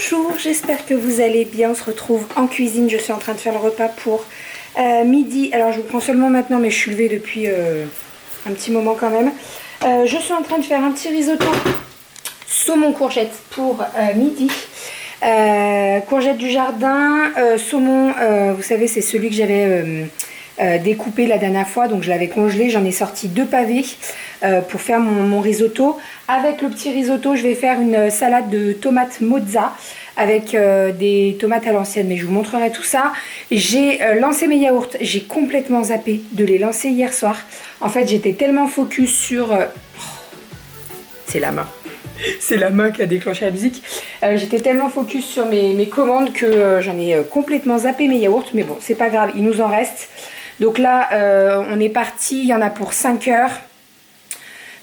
Bonjour, j'espère que vous allez bien. On se retrouve en cuisine. Je suis en train de faire le repas pour midi. Alors je vous prends seulement maintenant, mais je suis levée depuis un petit moment quand même. Je suis en train de faire un petit risotto saumon courgette pour midi. Courgette du jardin, saumon, vous savez c'est celui que j'avais découpé la dernière fois, donc je l'avais congelé, j'en ai sorti 2 pavés pour faire mon risotto. Avec le petit risotto, je vais faire une salade de tomates mozza avec des tomates à l'ancienne, mais je vous montrerai tout ça. J'ai lancé mes yaourts, j'ai complètement zappé de les lancer hier soir. En fait, j'étais tellement focus sur... c'est la main. C'est la main qui a déclenché la musique. J'étais tellement focus sur mes commandes que j'en ai complètement zappé mes yaourts. Mais bon, c'est pas grave, il nous en reste. Donc là, on est parti, il y en a pour 5 heures.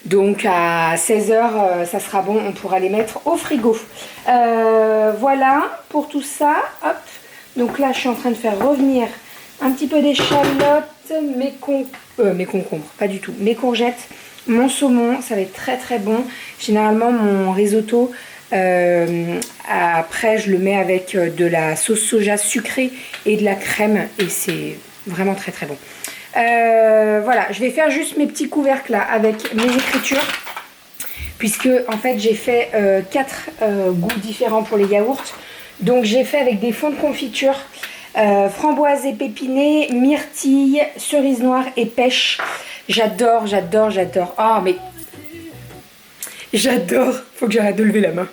Donc à 16 heures, ça sera bon, on pourra les mettre au frigo. Voilà pour tout ça. Hop. Donc là, je suis en train de faire revenir un petit peu d'échalotes, mes concombres, pas du tout, mes courgettes, mon saumon, ça va être très très bon. Généralement, mon risotto, après, je le mets avec de la sauce soja sucrée et de la crème et c'est vraiment très très bon. Voilà, je vais faire juste mes petits couvercles là avec mes écritures puisque en fait j'ai fait 4 goûts différents pour les yaourts. Donc j'ai fait avec des fonds de confiture framboise épépinée, myrtille, cerise noire et pêche. J'adore, j'adore, j'adore. Oh mais j'adore, faut que j'arrête de lever la main.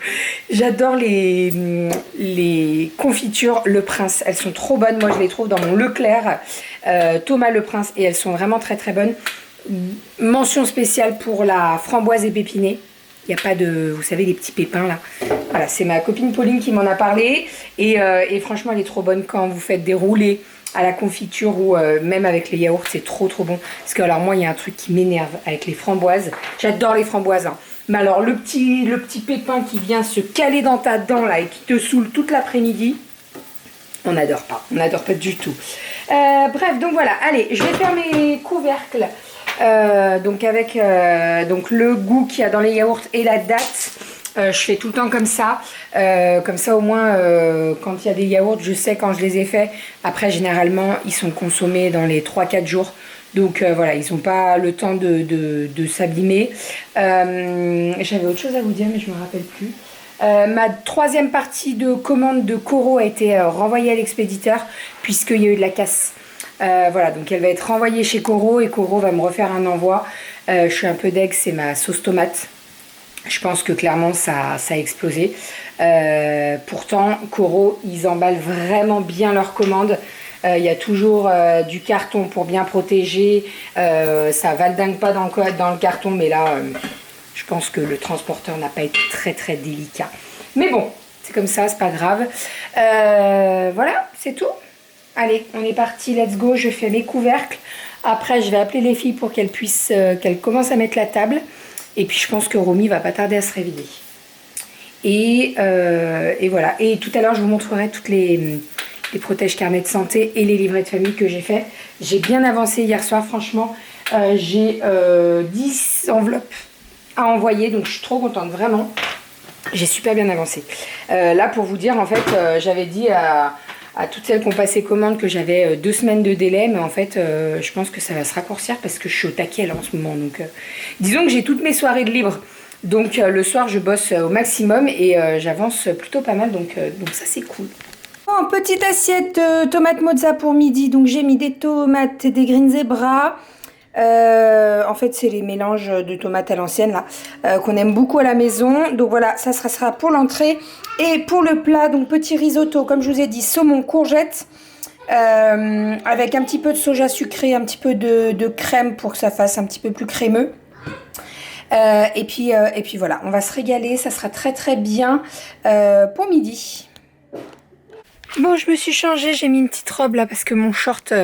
J'adore les confitures Le Prince. Elles sont trop bonnes. Moi, je les trouve dans mon Leclerc, Thomas Le Prince, et elles sont vraiment très très bonnes. Mention spéciale pour la framboise épépinée. Il n'y a pas de, vous savez, les petits pépins là. Voilà, c'est ma copine Pauline qui m'en a parlé. Et franchement, elle est trop bonne quand vous faites des roulés à la confiture ou même avec les yaourts. C'est trop trop bon. Parce que alors moi, il y a un truc qui m'énerve avec les framboises. J'adore les framboises, hein. Mais alors le petit pépin qui vient se caler dans ta dent là et qui te saoule toute l'après-midi, on n'adore pas du tout. Bref, donc voilà, allez, je vais faire mes couvercles donc avec donc le goût qu'il y a dans les yaourts et la date. Je fais tout le temps comme ça au moins quand il y a des yaourts, je sais quand je les ai faits. Après, généralement, ils sont consommés dans les 3-4 jours. Donc voilà, ils n'ont pas le temps de s'abîmer. J'avais autre chose à vous dire, mais je ne me rappelle plus. Ma 3e partie de commande de Coro a été renvoyée à l'expéditeur, puisqu'il y a eu de la casse. Voilà, donc elle va être renvoyée chez Coro, et Coro va me refaire un envoi. Je suis un peu deg, c'est ma sauce tomate. Je pense que clairement, ça a explosé. Pourtant, Coro, ils emballent vraiment bien leurs commandes. Il y a toujours du carton pour bien protéger. Ça valdingue pas dans le carton, mais là, je pense que le transporteur n'a pas été très très délicat. Mais bon, c'est comme ça, c'est pas grave. Voilà, c'est tout. Allez, on est parti, let's go. Je fais mes couvercles. Après, je vais appeler les filles pour qu'elles commencent à mettre la table. Et puis, je pense que Romy va pas tarder à se réveiller. Et voilà. Et tout à l'heure, je vous montrerai toutes les protèges carnet de santé et les livrets de famille que j'ai fait. J'ai bien avancé hier soir, franchement. J'ai 10 enveloppes à envoyer, donc je suis trop contente, vraiment. J'ai super bien avancé. Là, pour vous dire, en fait, j'avais dit à toutes celles qui ont passé commande que j'avais 2 semaines de délai, mais en fait, je pense que ça va se raccourcir parce que je suis au taquet là en ce moment. Donc, disons que j'ai toutes mes soirées de libre. Donc, le soir, je bosse au maximum et j'avance plutôt pas mal, donc ça, c'est cool. Bon, petite assiette de tomates mozza pour midi. Donc j'ai mis des tomates et des green zebra. En fait, c'est les mélanges de tomates à l'ancienne là qu'on aime beaucoup à la maison. Donc voilà, ça sera pour l'entrée. Et pour le plat, donc petit risotto, comme je vous ai dit, saumon courgette avec un petit peu de soja sucré, un petit peu de crème pour que ça fasse un petit peu plus crémeux. Et puis voilà, on va se régaler. Ça sera très très bien pour midi. Bon, je me suis changée, j'ai mis une petite robe là parce que mon short,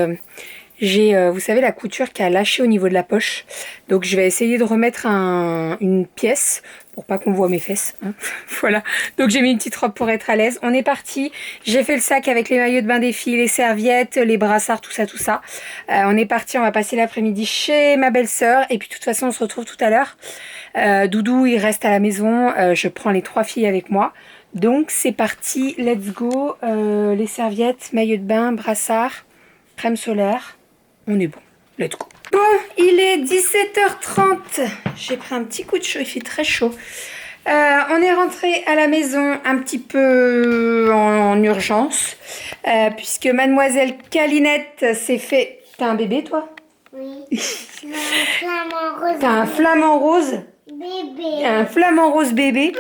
j'ai, vous savez, la couture qui a lâché au niveau de la poche. Donc je vais essayer de remettre une pièce pour pas qu'on voit mes fesses, hein. Voilà, donc j'ai mis une petite robe pour être à l'aise. On est parti, j'ai fait le sac avec les maillots de bain des filles, les serviettes, les brassards, tout ça. On est parti, on va passer l'après-midi chez ma belle-sœur. Et puis de toute façon, on se retrouve tout à l'heure. Doudou, il reste à la maison, je prends les 3 filles avec moi. Donc c'est parti, let's go. Les serviettes, maillot de bain, brassard, crème solaire. On est bon, let's go. Bon, il est 17h30. J'ai pris un petit coup de chaud, il fait très chaud. On est rentré à la maison un petit peu en urgence. Puisque mademoiselle Calinette s'est fait... T'as un bébé toi? Oui. Un flamant rose. T'as un flamant rose? Bébé. Un flamant rose bébé.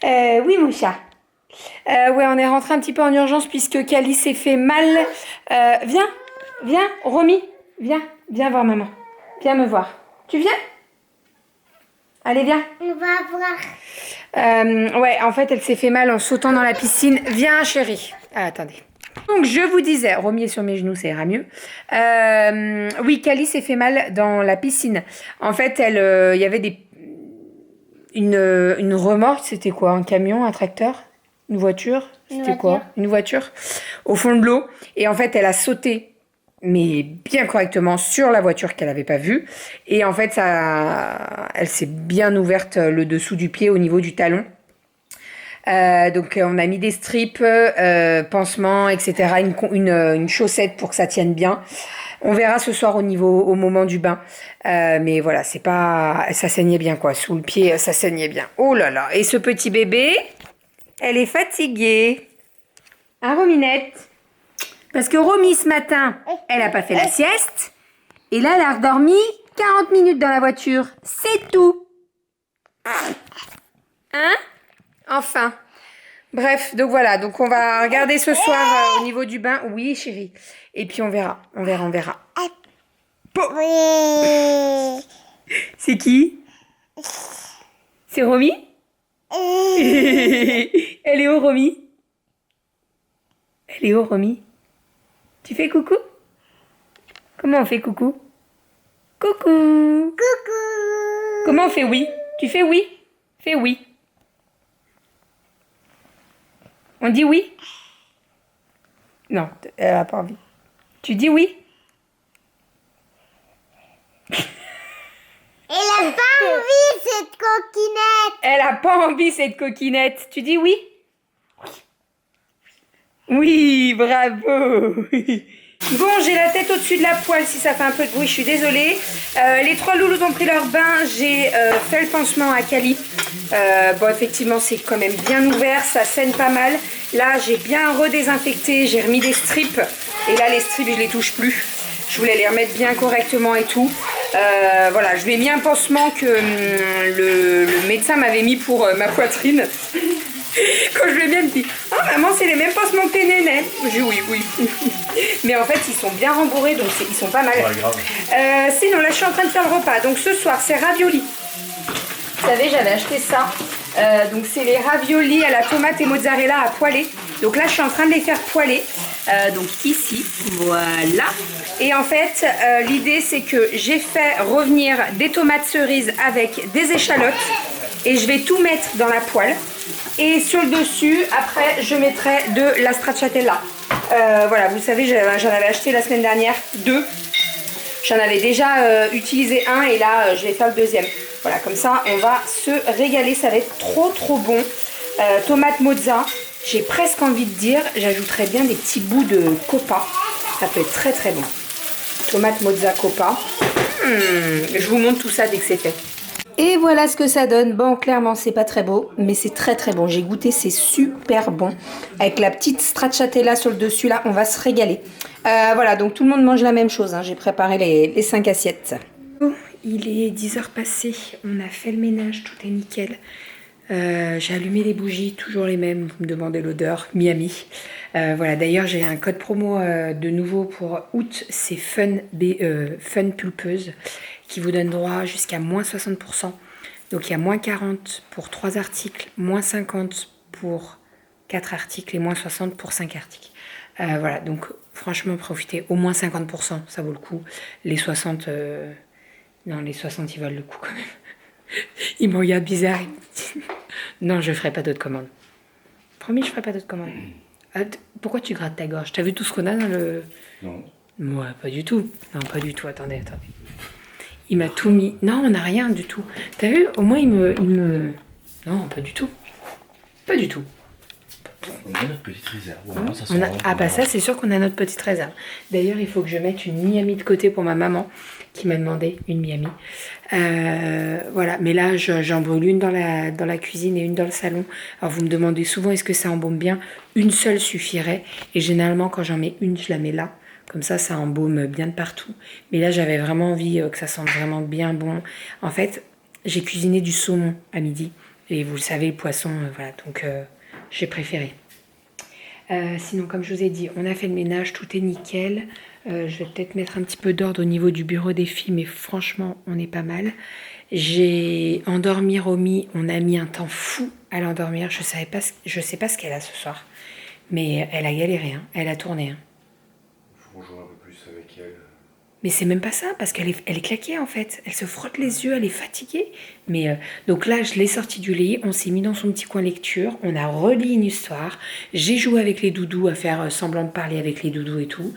Oui, mon chat. Ouais, on est rentré un petit peu en urgence puisque Cali s'est fait mal. Viens, Romy. Viens voir maman. Viens me voir. Tu viens? Allez, viens. On va voir. Ouais, en fait, elle s'est fait mal en sautant dans la piscine. Viens, chérie. Ah, attendez. Donc, je vous disais, Romy est sur mes genoux, ça ira mieux. Oui, Cali s'est fait mal dans la piscine. En fait, il y avait une remorque, c'était quoi? Un camion, un tracteur? Une voiture? C'était quoi? Une voiture au fond de l'eau. Et en fait, elle a sauté, mais bien correctement, sur la voiture qu'elle n'avait pas vue. Et en fait, elle s'est bien ouverte le dessous du pied au niveau du talon. Donc on a mis des strips, pansements, etc. Une chaussette pour que ça tienne bien. On verra ce soir au moment du bain. Mais voilà, ça saignait bien quoi. Sous le pied, ça saignait bien. Oh là là. Et ce petit bébé, elle est fatiguée. Hein, Rominette? Parce que Romy, ce matin, elle n'a pas fait la sieste. Et là, elle a redormi 40 minutes dans la voiture. C'est tout. Hein? Enfin. Bref, donc voilà. Donc on va regarder ce soir au niveau du bain. Oui, chérie. Et puis on verra. On verra. Oui. C'est qui? C'est Romy? Elle est où, Romy? Elle est où, Romy? Tu fais coucou? Comment on fait coucou? Coucou! Coucou. Comment on fait oui? Tu fais oui? Fais oui. On dit oui? Non, elle n'a pas envie. Tu dis oui? Elle a pas envie, cette coquinette. Elle a pas envie, cette coquinette. Tu dis oui? Oui, bravo. Bon, j'ai la tête au-dessus de la poêle si ça fait un peu de bruit, je suis désolée. Les trois loulous ont pris leur bain, j'ai fait le pansement à Cali. Bon, effectivement, c'est quand même bien ouvert, ça saigne pas mal. Là, j'ai bien redésinfecté, j'ai remis des strips. Et là, les strips, je les touche plus. Je voulais les remettre bien correctement et tout. Voilà, je lui ai mis un pansement que le médecin m'avait mis pour ma poitrine. Quand je lui ai bien dit, oh maman, c'est les mêmes pansements que tes nénés. J'ai dit oui. Mais en fait, ils sont bien rembourrés, donc ils sont pas mal. Pas grave. Sinon, là, je suis en train de faire le repas. Donc ce soir, c'est raviolis. Vous savez, j'avais acheté ça. Donc c'est les raviolis à la tomate et mozzarella à poêler. Donc là, je suis en train de les faire poêler. Donc ici, voilà. Et en fait, l'idée, c'est que j'ai fait revenir des tomates cerises avec des échalotes. Et je vais tout mettre dans la poêle. Et sur le dessus, après, je mettrai de la stracciatella. Voilà, vous savez, j'en avais acheté la semaine dernière 2. J'en avais déjà utilisé un et là, je vais faire le deuxième. Voilà, comme ça, on va se régaler. Ça va être trop bon. Tomate mozza, j'ai presque envie de dire, j'ajouterais bien des petits bouts de copa. Ça peut être très bon. Tomate mozza copa. Je vous montre tout ça dès que c'est fait. Et voilà ce que ça donne. Bon, clairement, c'est pas très beau, mais c'est très bon. J'ai goûté, c'est super bon. Avec la petite stracciatella sur le dessus, là, on va se régaler. Voilà, donc tout le monde mange la même chose. Hein. J'ai préparé les 5 assiettes. Oh, il est 10h passé. On a fait le ménage, tout est nickel. J'ai allumé les bougies, toujours les mêmes. Vous me demandez l'odeur, Miami. Voilà, d'ailleurs, j'ai un code promo de nouveau pour août. C'est Fun Pulpeuse, qui vous donne droit jusqu'à moins 60%. Donc il y a moins 40 pour 3 articles, moins 50 pour 4 articles et moins 60 pour 5 articles. Voilà, donc franchement profitez, au moins 50%, ça vaut le coup. Les 60, non les 60 ils valent le coup quand même. Ils me regardent bizarre. Non, je ferai pas d'autres commandes. Promis, je ferai pas d'autres commandes. Pourquoi tu grattes ta gorge? T'as vu tout ce qu'on a dans le... Non. Ouais, pas du tout. Non, pas du tout, attendez. Il m'a tout mis. Non, on n'a rien du tout. T'as vu? Au moins, il me... Non, pas du tout. Pas du tout. On a notre petite réserve. Voilà, ça On a... sent Ah bah ça c'est sûr qu'on a notre petite réserve. D'ailleurs il faut que je mette une Miami de côté pour ma maman qui m'a demandé une Miami. Voilà, mais là j'en brûle une dans la cuisine et une dans le salon. Alors vous me demandez souvent est-ce que ça embaume bien. Une seule suffirait et généralement quand j'en mets une je la mets là. Comme ça embaume bien de partout. Mais là j'avais vraiment envie que ça sente vraiment bien bon. En fait j'ai cuisiné du saumon à midi. Et vous le savez le poisson, voilà, donc j'ai préféré. Sinon, comme je vous ai dit, on a fait le ménage, tout est nickel. Je vais peut-être mettre un petit peu d'ordre au niveau du bureau des filles, mais franchement, on est pas mal. J'ai endormi Romy, on a mis un temps fou à l'endormir. Je sais pas ce qu'elle a ce soir, mais elle a galéré, hein. Elle a tourné. Hein. Faut jouer un peu plus avec elle. Mais c'est même pas ça, parce qu'elle est claquée en fait. Elle se frotte les yeux, elle est fatiguée. Mais donc là, je l'ai sortie du lit, on s'est mis dans son petit coin lecture, on a relis une histoire. J'ai joué avec les doudous, à faire semblant de parler avec les doudous et tout.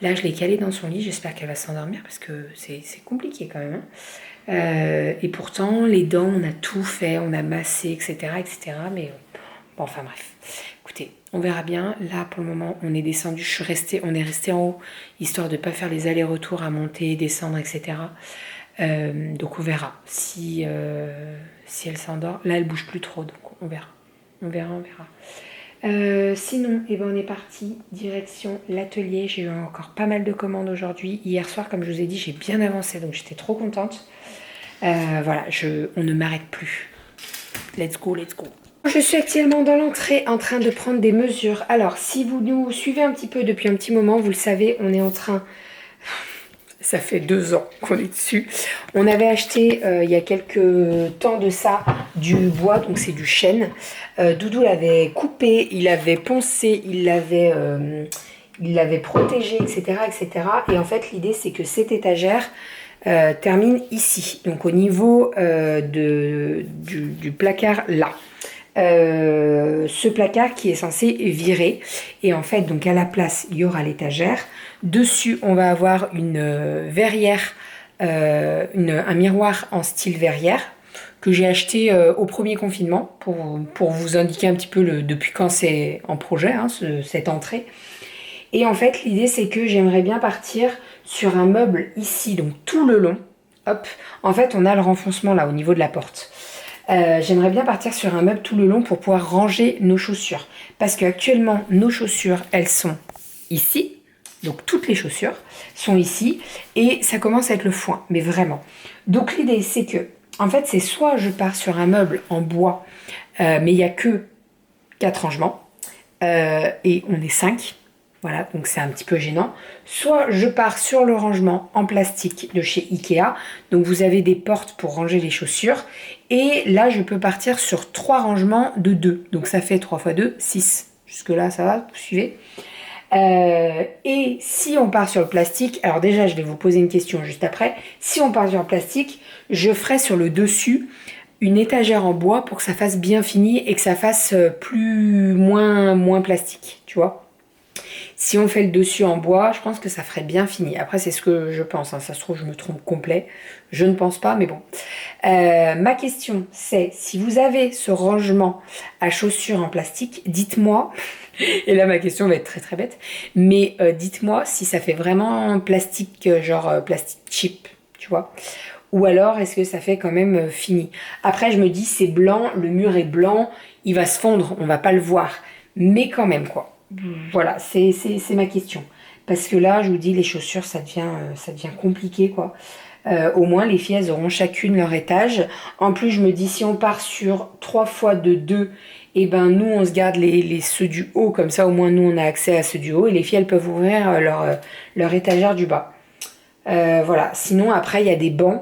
Là, je l'ai calée dans son lit, j'espère qu'elle va s'endormir, parce que c'est compliqué quand même. Hein. Et pourtant, les dents, on a tout fait, on a massé, etc. etc. Mais bon, enfin bref. Écoutez, on verra bien. Là, pour le moment, on est descendu. On est resté en haut, histoire de ne pas faire les allers-retours à monter, descendre, etc. Donc on verra si elle s'endort. Là, elle bouge plus trop, donc on verra. On verra. Sinon, on est parti direction l'atelier. J'ai eu encore pas mal de commandes aujourd'hui. Hier soir, comme je vous ai dit, j'ai bien avancé, donc j'étais trop contente. Voilà, on ne m'arrête plus. Let's go, let's go. Je suis actuellement dans l'entrée en train de prendre des mesures. Alors, si vous nous suivez un petit peu depuis un petit moment, vous le savez, on est en train... Ça fait 2 ans qu'on est dessus. On avait acheté il y a quelques temps de ça du bois, donc c'est du chêne. Doudou l'avait coupé, il l'avait poncé, il l'avait protégé, etc., etc. Et en fait, l'idée, c'est que cette étagère termine ici, donc au niveau du placard là. Ce placard qui est censé virer et en fait donc à la place il y aura l'étagère, dessus on va avoir une verrière, un miroir en style verrière que j'ai acheté au premier confinement pour vous indiquer un petit peu depuis quand c'est en projet, hein, cette entrée. Et en fait l'idée c'est que j'aimerais bien partir sur un meuble ici, donc tout le long, hop, en fait on a le renfoncement là au niveau de la porte. J'aimerais bien partir sur un meuble tout le long pour pouvoir ranger nos chaussures. Parce qu'actuellement, nos chaussures, elles sont ici. Donc toutes les chaussures sont ici. Et ça commence à être le foin, mais vraiment. Donc l'idée, c'est que, en fait, c'est soit je pars sur un meuble en bois, mais il n'y a que 4 rangements. Et on est 5. Voilà, donc c'est un petit peu gênant. Soit je pars sur le rangement en plastique de chez Ikea. Donc vous avez des portes pour ranger les chaussures. Et là, je peux partir sur 3 rangements de 2. Donc ça fait 3 x 2, 6. Jusque là, ça va, vous suivez. Et si on part sur le plastique, alors déjà, je vais vous poser une question juste après. Si on part sur le plastique, je ferai sur le dessus une étagère en bois pour que ça fasse bien fini et que ça fasse moins plastique, tu vois. Si on fait le dessus en bois, je pense que ça ferait bien fini. Après, c'est ce que je pense. Hein. Ça se trouve, je me trompe complet. Je ne pense pas, mais bon. Ma question, c'est si vous avez ce rangement à chaussures en plastique, dites-moi. Et là, ma question va être très très bête. Mais dites-moi si ça fait vraiment plastique, genre plastique cheap, tu vois. Ou alors, est-ce que ça fait quand même fini? Après, je me dis, c'est blanc, le mur est blanc, il va se fondre, on va pas le voir. Mais quand même, quoi. Voilà, c'est ma question. Parce que là, je vous dis, les chaussures, ça devient compliqué, quoi. Au moins, les filles, elles auront chacune leur étage. En plus, je me dis, si on part sur 3 fois de 2, et ben nous, on se garde ceux du haut. Comme ça, au moins, nous, on a accès à ceux du haut. Et les filles, elles peuvent ouvrir leur étagère du bas. Voilà. Sinon, après, il y a des bancs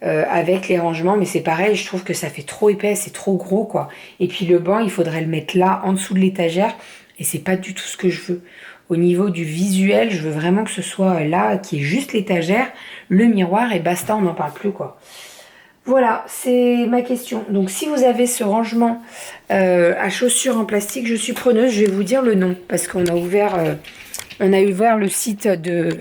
avec les rangements. Mais c'est pareil, je trouve que ça fait trop épais, c'est trop gros, quoi. Et puis, le banc, il faudrait le mettre là, en dessous de l'étagère. Et c'est pas du tout ce que je veux. Au niveau du visuel, je veux vraiment que ce soit là, qui est juste l'étagère, le miroir et basta, on n'en parle plus, quoi. Voilà, c'est ma question. Donc si vous avez ce rangement à chaussures en plastique, je suis preneuse, je vais vous dire le nom. Parce qu'on a ouvert le site de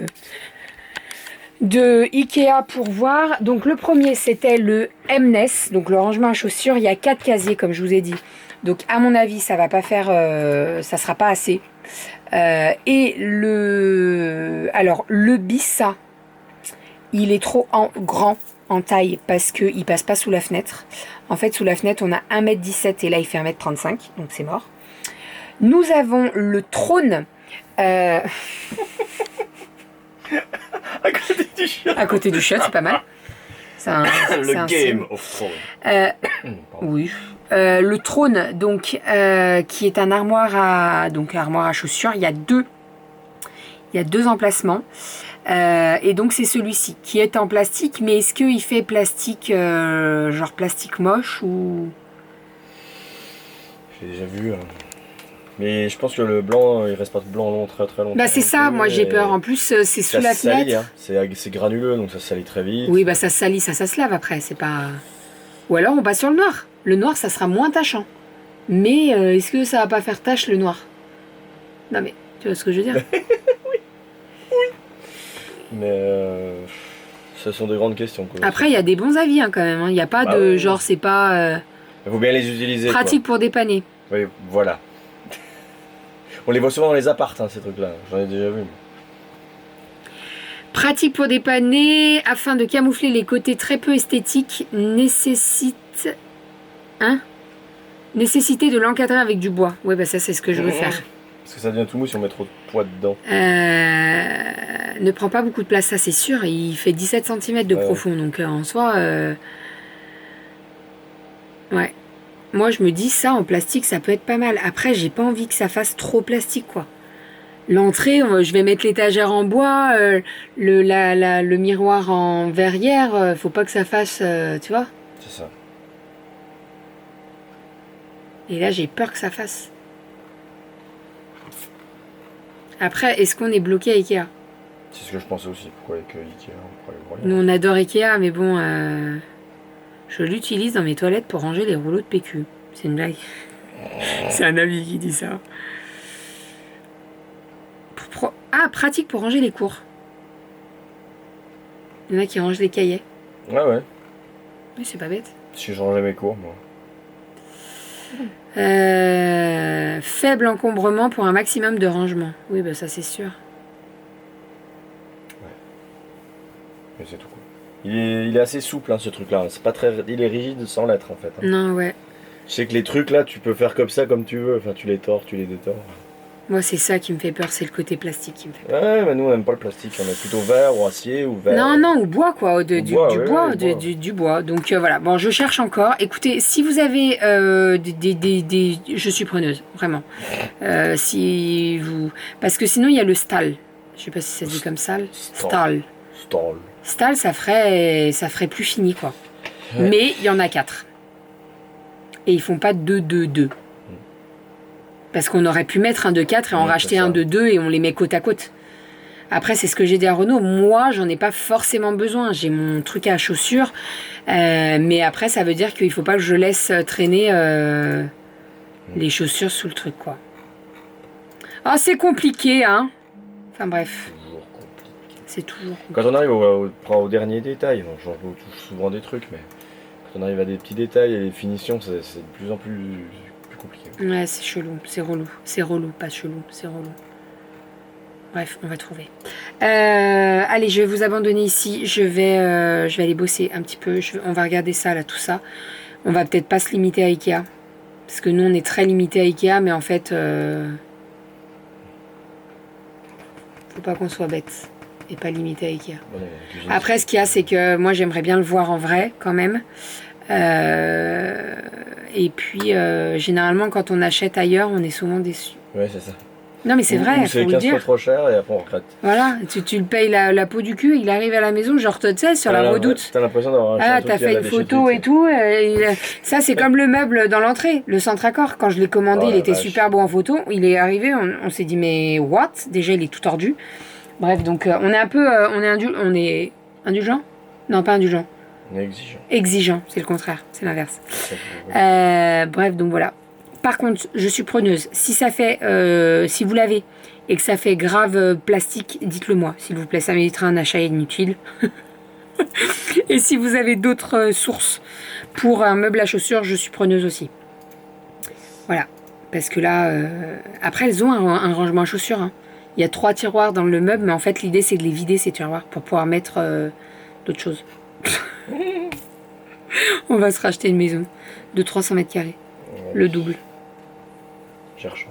Ikea pour voir. Donc le premier, c'était le Mness, donc le rangement à chaussures. Il y a 4 casiers, comme je vous ai dit. Donc à mon avis, ça va pas faire, ça sera pas assez. Et alors le Bissa, il est trop grand en taille parce qu'il passe pas sous la fenêtre. En fait, sous la fenêtre, on a 1m17 et là, il fait 1m35, donc c'est mort. Nous avons le trône. À côté du chat. À côté du chat, c'est pas mal. C'est Le Game of Thrones. Oui. Le trône, donc, qui est un armoire à chaussures. Il y a deux emplacements. Et donc c'est celui-ci qui est en plastique, mais est-ce qu'il fait plastique, genre plastique moche ou... J'ai déjà vu. Mais je pense que le blanc, il reste pas blanc très longtemps. Bah c'est ça, moi j'ai peur. En plus c'est sous la fenêtre. Hein. C'est granuleux, donc ça se salit très vite. Oui, bah ça se salit, ça se lave après, c'est pas... Ou alors on passe sur le noir. Le noir, ça sera moins tachant. Mais est-ce que ça va pas faire tache le noir? Non mais, tu vois ce que je veux dire? Mais ce sont de grandes questions. Quoi. Après, il y a des bons avis hein, quand même. Il n'y a pas de oui. genre, c'est pas... Il faut bien les utiliser. Pratique pour dépanner. Oui, voilà. On les voit souvent dans les apparts, hein, ces trucs-là. J'en ai déjà vu. Pratique pour dépanner, afin de camoufler les côtés très peu esthétiques, nécessité de l'encadrer avec du bois. Ouais, bah ça, c'est ce que je veux faire. Parce que ça devient tout mou si on met trop de poids dedans. Ne prend pas beaucoup de place, ça c'est sûr. Il fait 17 cm de profond, donc en soi... Ouais. Moi, je me dis, ça, en plastique, ça peut être pas mal. Après, j'ai pas envie que ça fasse trop plastique, quoi. L'entrée, je vais mettre l'étagère en bois, le miroir en verrière. Faut pas que ça fasse, tu vois. C'est ça. Et là, j'ai peur que ça fasse. Après, est-ce qu'on est bloqué à Ikea? C'est ce que je pensais aussi. Pourquoi avec Ikea? Nous, on adore Ikea, mais bon... Je l'utilise dans mes toilettes pour ranger les rouleaux de PQ. C'est une blague. C'est un ami qui dit ça. Pratique pour ranger les cours. Il y en a qui rangent les cahiers. Ouais. Oui, c'est pas bête. Si je rangeais mes cours, moi. Faible encombrement pour un maximum de rangement. Oui, bah ça c'est sûr. Ouais. Mais c'est tout cool. Il est assez souple hein, ce truc là, c'est pas très, il est rigide sans l'être en fait. Hein. Non ouais. Je sais que les trucs là tu peux faire comme ça comme tu veux, enfin tu les tords, tu les détords. Moi c'est ça qui me fait peur, c'est le côté plastique qui me fait peur. Ouais mais nous on aime pas le plastique, on est plutôt verre ou acier ou verre. Non ou bois quoi, du bois. Donc voilà, bon je cherche encore. Écoutez, si vous avez je suis preneuse, vraiment. Si vous... Parce que sinon il y a le Stahl. Je sais pas si ça se dit comme ça. Stahl. Stahl, ça ferait plus fini, quoi. Ouais. Mais il y en a 4. Et ils font pas 2. Parce qu'on aurait pu mettre un de 4 et en racheter un de 2 et on les met côte à côte. Après, c'est ce que j'ai dit à Renaud. Moi, j'en ai pas forcément besoin. J'ai mon truc à chaussures. Mais après, ça veut dire qu'il faut pas que je laisse traîner les chaussures sous le truc, quoi. Ah, c'est compliqué, hein. Enfin, bref. C'est toujours compliqué. Quand on arrive au dernier détail, j'en touche souvent des trucs, mais quand on arrive à des petits détails et les finitions, c'est de plus en plus compliqué. Ouais, c'est chelou, c'est relou. C'est relou, pas chelou, c'est relou. Bref, on va trouver. Allez, je vais vous abandonner ici. Je vais aller bosser un petit peu. On va regarder ça, là, tout ça. On va peut-être pas se limiter à Ikea. Parce que nous, on est très limité à Ikea, mais en fait... faut pas qu'on soit bête. Et pas limité à Ikea. Après, ce qu'il y a, c'est que moi, j'aimerais bien le voir en vrai, quand même. Et puis, généralement, quand on achète ailleurs, on est souvent déçu. Ouais, c'est ça. Non, mais c'est vrai, il faut le dire. C'est 15 fois trop cher et après, on regrette. Voilà, tu le payes la peau du cul, il arrive à la maison, genre, tu sais, sur la redoute. T'as l'impression d'avoir un t'as fait une photo et tout. Ça, c'est comme le meuble dans l'entrée, le centre accord. Quand je l'ai commandé, il était super beau en photo. Il est arrivé, on s'est dit, mais what? Déjà, il est tout tordu. Bref, donc on est un peu, on est indulgent? Non, pas indulgent. On est exigeant. Exigeant, c'est le contraire, c'est l'inverse. Bref, donc voilà. Par contre, je suis preneuse. Si ça fait, si vous l'avez et que ça fait grave plastique, dites-le moi, s'il vous plaît. Ça m'évitera un achat inutile. Et si vous avez d'autres sources pour un meuble à chaussures, je suis preneuse aussi. Voilà. Parce que là, après, elles ont un rangement à chaussures. Hein. Il y a 3 tiroirs dans le meuble, mais en fait, l'idée, c'est de les vider, ces tiroirs, pour pouvoir mettre d'autres choses. On va se racheter une maison de 300 mètres carrés. Le double. Cherchons.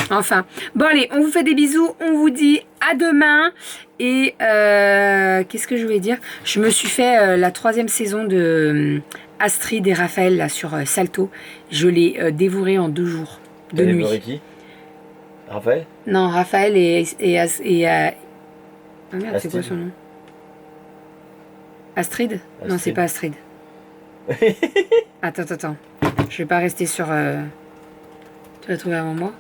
Enfin. Bon, allez, on vous fait des bisous. On vous dit à demain. Et qu'est-ce que je voulais dire? Je me suis fait la 3e saison de Astrid et Raphaël là, sur Salto. Je l'ai dévoré en 2 jours. De nuit. Dévoré qui? Raphaël? Non, Raphaël ah merde, c'est quoi son nom? Astrid? Non, c'est pas Astrid. Attends. Je vais pas rester sur... Tu vas trouver avant moi?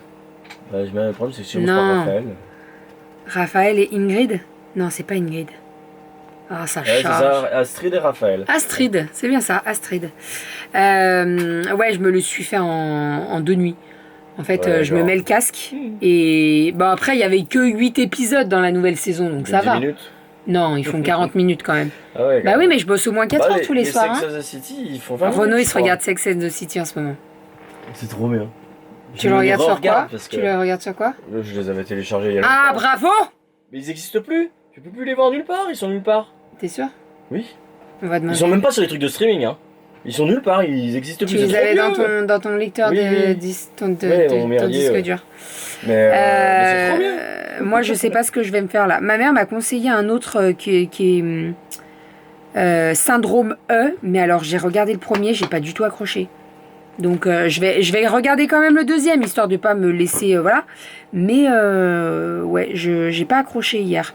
Le problème, c'est que si on Non. Raphaël. Raphaël et Ingrid? Non, c'est pas Ingrid. Ah, ça Ouais, charge. c'est ça, Astrid et Raphaël. Astrid, c'est bien ça, Astrid. Ouais, je me le suis fait en 2 nuits. En fait, Ouais, je me mets le casque. Et bon, après, il y avait que 8 épisodes dans la nouvelle saison, donc ça 10 va. minutes. Non, ils font 40 minutes quand même. Ah ouais, Bah oui, mais je bosse au moins 4 heures tous les soirs. Sex Hein. and the City, ils font 20 Renaud, minutes, il je se crois. regarde Sex and the City en ce moment. C'est trop bien. Tu le regardes sur quoi? Tu le regardes sur quoi? Je les avais téléchargés il y a Ah, longtemps. bravo! Mais ils existent plus. Tu peux plus les voir nulle part, ils sont nulle part. T'es sûr? Oui. On va demander. Ils sont même pas sur les trucs de streaming, hein. Ils sont nulle part, ils existent Tu plus. les c'est avais trop bien. dans ton lecteur Oui, de oui. ton merdier, disque ouais. dur. Mais c'est trop bien. Moi, je sais pas ce que je vais me faire là. Ma mère m'a conseillé un autre qui est Syndrome E, mais alors j'ai regardé le premier, j'ai pas du tout accroché. Donc je vais regarder quand même le 2e, histoire de pas me laisser voilà. Mais ouais, j'ai pas accroché hier.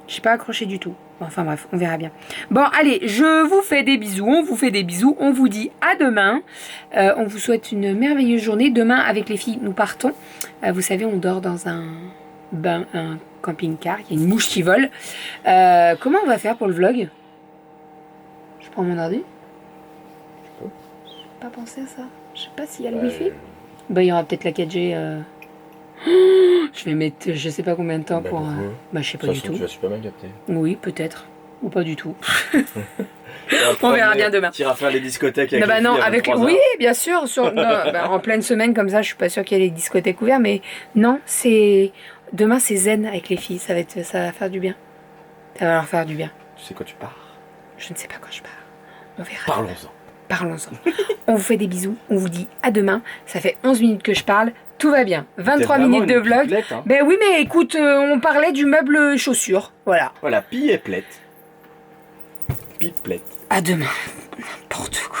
J'ai pas accroché du tout. Enfin bref, on verra bien. Bon, allez, je vous fais des bisous, on vous fait des bisous, on vous dit à demain. On vous souhaite une merveilleuse journée. Demain, avec les filles, nous partons. Vous savez, on dort dans un camping-car. Il y a une mouche qui vole. Comment on va faire pour le vlog? Je prends mon ordi. Pas pensé à ça. Je sais pas s'il y a le wifi. Bah, il y aura peut-être la 4G. Je vais mettre je sais pas combien de temps pour. Bah, je sais pas du tout. Tu vas super bien capter. Oui, peut-être. Ou pas du tout. On verra bien demain. Tu iras faire les discothèques avec Non, bah les non, filles à avec 23 oui, heures. bien sûr. En pleine semaine comme ça, je suis pas sûre qu'il y ait les discothèques ouvertes, mais non, c'est demain c'est zen avec les filles. Ça va faire du bien. Ça va leur faire du bien. Tu sais quoi tu pars? Je ne sais pas quand je pars. On verra. Parlons-en. Parlons-en. On vous fait des bisous. On vous dit à demain. Ça fait 11 minutes que je parle. Tout va bien. 23 minutes de vlog. Pipelette, hein. Ben oui, mais écoute, on parlait du meuble chaussures. Voilà. Voilà, pipelette. Pipelette. À demain. N'importe quoi.